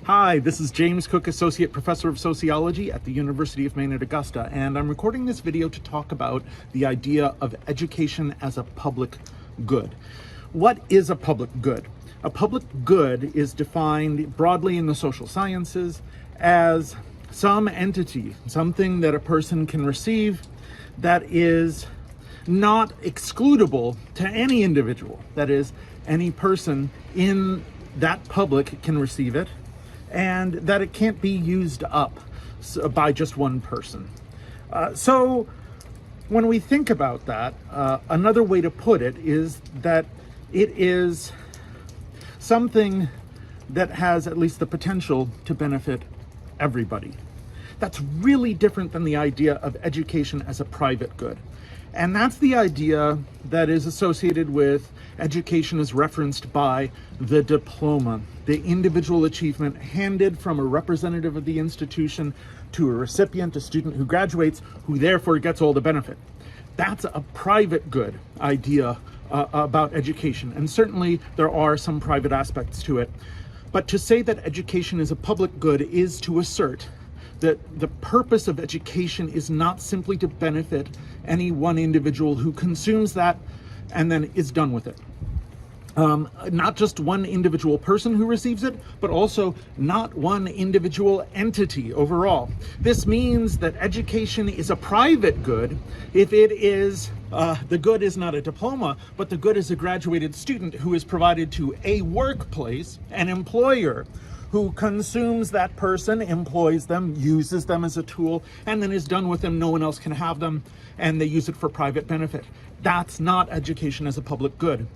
Hi, this is James Cook, Associate Professor of Sociology at the University of Maine at Augusta, and I'm recording this video to talk about the idea of education as a public good. What is a public good? A public good is defined broadly in the social sciences as some entity, something that a person can receive that is not excludable to any individual. That is, any person in that public can receive it, and that it can't be used up by just one person. So when we think about that, another way to put it is that it is something that has at least the potential to benefit everybody. That's really different than the idea of education as a private good. And that's the idea that is associated with education as referenced by the diploma, the individual achievement handed from a representative of the institution to a recipient, a student who graduates, who therefore gets all the benefit. That's a private good idea about education. And certainly there are some private aspects to it. But to say that education is a public good is to assert that the purpose of education is not simply to benefit any one individual who consumes that and then is done with it. Not just one individual person who receives it, but also not one individual entity overall. This means that education is a private good if it is, the good is not a diploma, but the good is a graduated student who is provided to a workplace, an employer, who consumes that person, employs them, uses them as a tool, and then is done with them. No one else can have them, and they use it for private benefit. That's not education as a public good.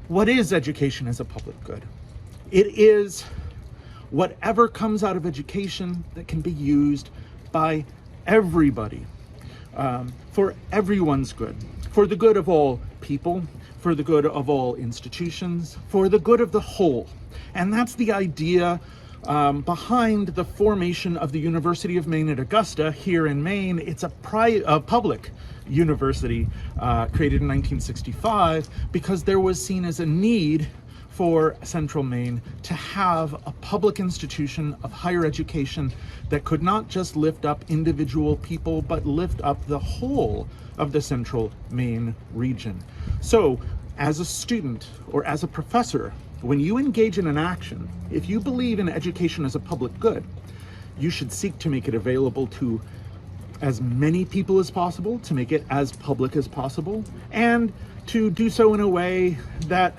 What is education as a public good? It is whatever comes out of education that can be used by everybody, for everyone's good, for the good of all people, for the good of all institutions, for the good of the whole. And that's the idea behind the formation of the University of Maine at Augusta here in Maine. It's a public university created in 1965 because there was seen as a need for central Maine to have a public institution of higher education that could not just lift up individual people, but lift up the whole of the central Maine region. So as a student or as a professor, when you engage in an action, if you believe in education as a public good, you should seek to make it available to as many people as possible, to make it as public as possible, and to do so in a way that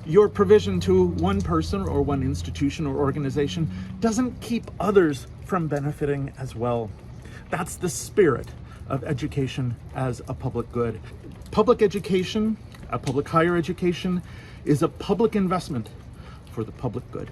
your provision to one person or one institution or organization doesn't keep others from benefiting as well. That's the spirit of education as a public good. Public education, a public higher education, is a public investment for the public good.